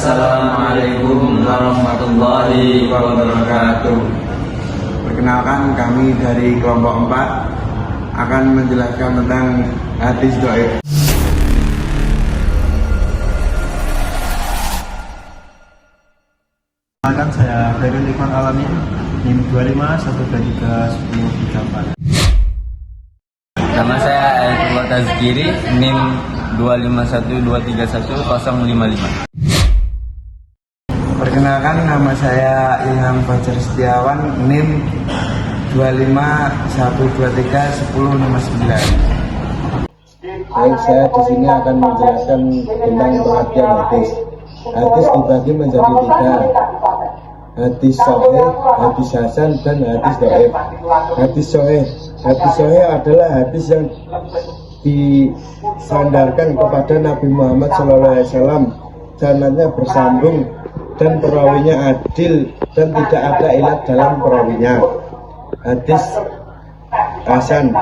Assalamualaikum warahmatullahi wabarakatuh. Perkenalkan, kami dari kelompok 4 akan menjelaskan tentang hadis dhaif. Perkenalkan, saya Khairul Ikhwan Alamin, NIM 25 123 1034. Nama saya Ayatullah Tazkiri, NIM 251231055. Perkenalkan, nama saya Ilham Fajar Setiawan, NIM 251231059. Baik, saya di sini akan menjelaskan tentang pengertian hadis. Hadis dibagi menjadi 3. Hadis sahih, hadis hasan, dan hadis dhaif. Hadis sahih adalah hadis yang disandarkan kepada Nabi Muhammad SAW, sanadnya bersambung dan perawinya adil dan tidak ada ilat dalam perawinya. Hadis hasan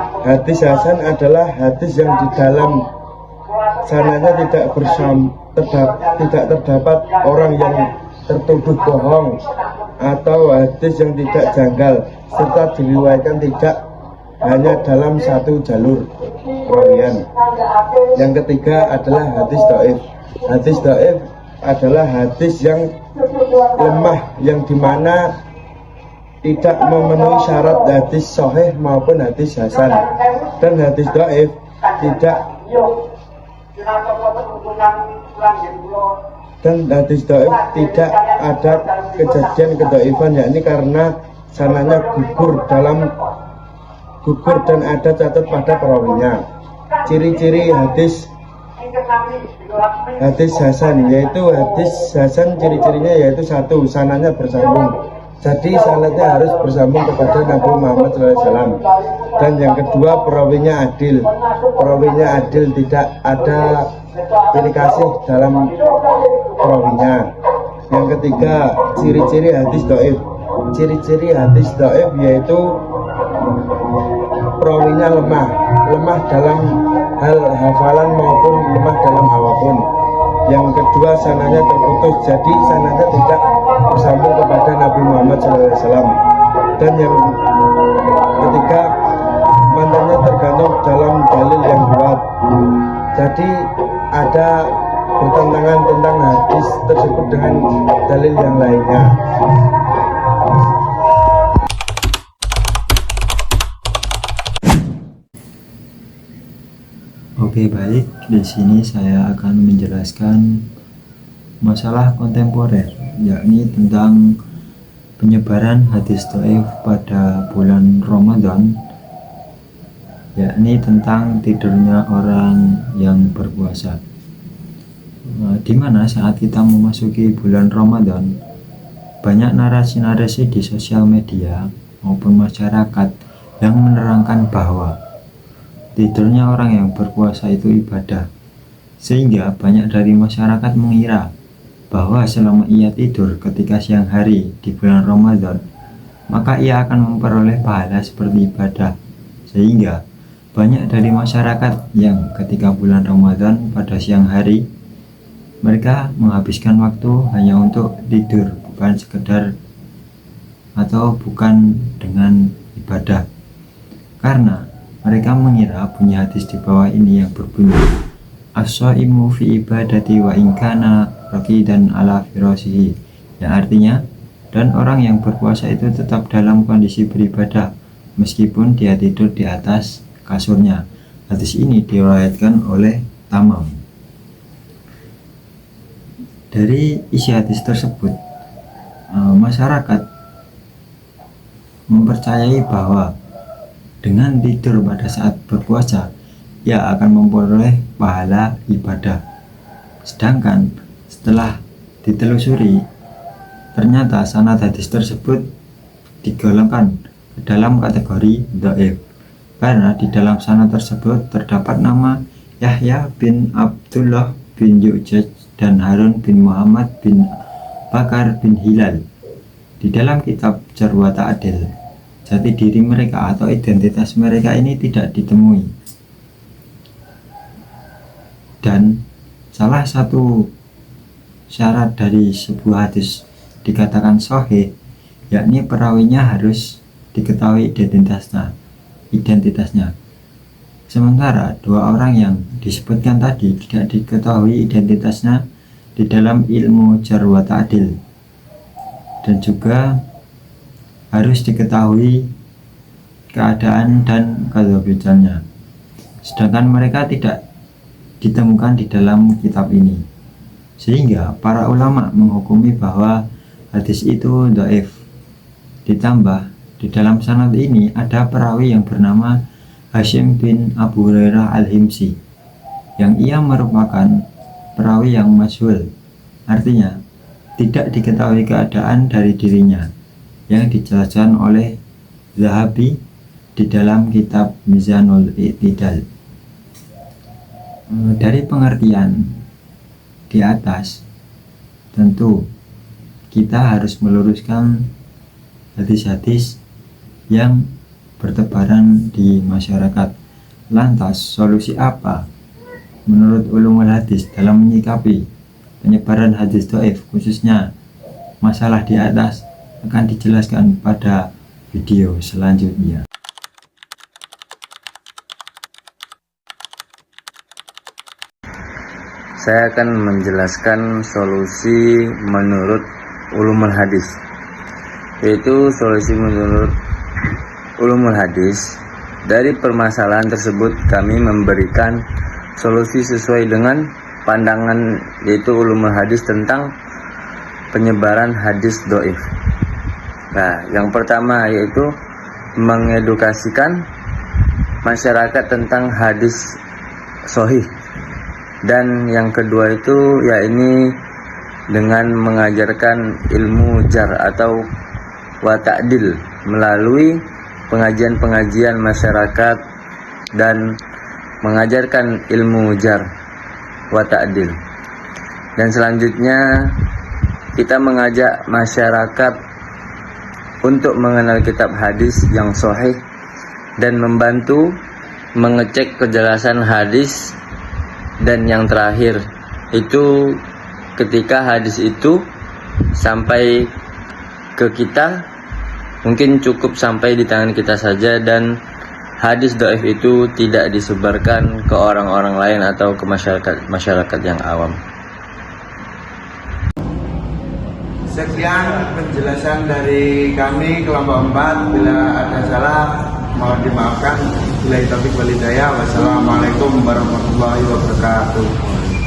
adalah hadis yang di dalam sanadnya tidak terdapat orang yang tertuduh bohong atau hadis yang tidak janggal, serta diriwayatkan tidak hanya dalam satu jalur perawian. Yang ketiga adalah hadis dhaif. Hadis dhaif adalah hadis yang lemah, yang dimana tidak memenuhi syarat hadis sahih maupun hadis hasan. Dan hadis dhaif tidak ada kejadian kedhaifan, yakni karena sanadnya gugur dan ada catat pada perawinya. Ciri-ciri hadis hasan, yaitu hadis hasan ciri-cirinya yaitu 1. Sanadnya bersambung, jadi sanadnya harus bersambung kepada Nabi Muhammad SAW. Dan yang kedua, perawinya adil, tidak ada pilih kasih dalam perawinya. Yang ketiga, ciri-ciri hadis dhaif. Ciri-ciri hadis dhaif yaitu perawinya lemah dalam hal hafalan maupun lemah dalam apapun. Yang kedua, sanadnya terputus, jadi sanadnya tidak bersambung kepada Nabi Muhammad SAW. Dan yang ketiga, mantannya tergantung dalam dalil yang kuat, jadi ada bertentangan tentang hadis tersebut dengan dalil yang lainnya. Oke, baik. Di sini saya akan menjelaskan masalah kontemporer, yakni tentang penyebaran hadis dhaif pada bulan Ramadan, yakni tentang tidurnya orang yang berpuasa. Di mana saat kita memasuki bulan Ramadan, banyak narasi-narasi di sosial media maupun masyarakat yang menerangkan bahwa tidurnya orang yang berpuasa itu ibadah, sehingga banyak dari masyarakat mengira bahwa selama ia tidur ketika siang hari di bulan Ramadan, maka ia akan memperoleh pahala seperti ibadah. Sehingga banyak dari masyarakat yang ketika bulan Ramadan pada siang hari, mereka menghabiskan waktu hanya untuk tidur, bukan dengan ibadah. Karena mereka mengira punya hadis di bawah ini yang berbunyi, as-shaimu fi ibadati wa inkana raqidan ala firasihi, yang artinya, dan orang yang berpuasa itu tetap dalam kondisi beribadah meskipun dia tidur di atas kasurnya. Hadis ini diriwayatkan oleh Tamam. Dari isi hadis tersebut, masyarakat mempercayai bahwa dengan tidur pada saat berpuasa, ia akan memperoleh pahala ibadah. Sedangkan setelah ditelusuri, ternyata sanad hadis tersebut digolongkan ke dalam kategori dhaif, karena di dalam sanad tersebut terdapat nama Yahya bin Abdullah bin Yu'jaj dan Harun bin Muhammad bin Bakar bin Hilal. Di dalam kitab Jarh wa Ta'dil, jati diri mereka atau identitas mereka ini tidak ditemui. Dan salah satu syarat dari sebuah hadis dikatakan sahih, yakni perawinya harus diketahui identitasnya. Sementara dua orang yang disebutkan tadi tidak diketahui identitasnya di dalam ilmu jarh wa ta'dil, dan juga harus diketahui keadaan dan kedabitannya, sedangkan mereka tidak ditemukan di dalam kitab ini, sehingga para ulama menghukumi bahwa hadis itu dhaif. Ditambah di dalam sanad ini ada perawi yang bernama Hashim bin Abu Hurairah al-Himsi, yang ia merupakan perawi yang masyhur, artinya tidak diketahui keadaan dari dirinya, yang dijelaskan oleh Zahabi di dalam kitab Mizanul I'tidal. Dari pengertian di atas, tentu kita harus meluruskan hadis-hadis yang bertebaran di masyarakat. Lantas solusi apa menurut ulumul hadis dalam menyikapi penyebaran hadis dhaif, khususnya masalah di atas, akan dijelaskan pada video selanjutnya. Saya akan menjelaskan solusi menurut ulumul hadis, yaitu solusi menurut ulumul hadis. Dari permasalahan tersebut kami memberikan solusi sesuai dengan pandangan, yaitu ulumul hadis tentang penyebaran hadis dhaif. Nah, yang pertama yaitu mengedukasikan masyarakat tentang hadis sahih, dan yang kedua itu yakni dengan mengajarkan ilmu jarh atau wa ta'dil melalui pengajian-pengajian masyarakat dan mengajarkan ilmu jarh wa ta'dil. Dan selanjutnya kita mengajak masyarakat untuk mengenal kitab hadis yang sahih dan membantu mengecek kejelasan hadis. Dan yang terakhir itu ketika hadis itu sampai ke kita, mungkin cukup sampai di tangan kita saja, dan hadis dhaif itu tidak disebarkan ke orang-orang lain atau ke masyarakat yang awam. Sekian penjelasan dari kami kelompok 4. Bila ada salah mohon dimaafkan. Billahi taufiq wal hidayah. Wassalamualaikum warahmatullahi wabarakatuh.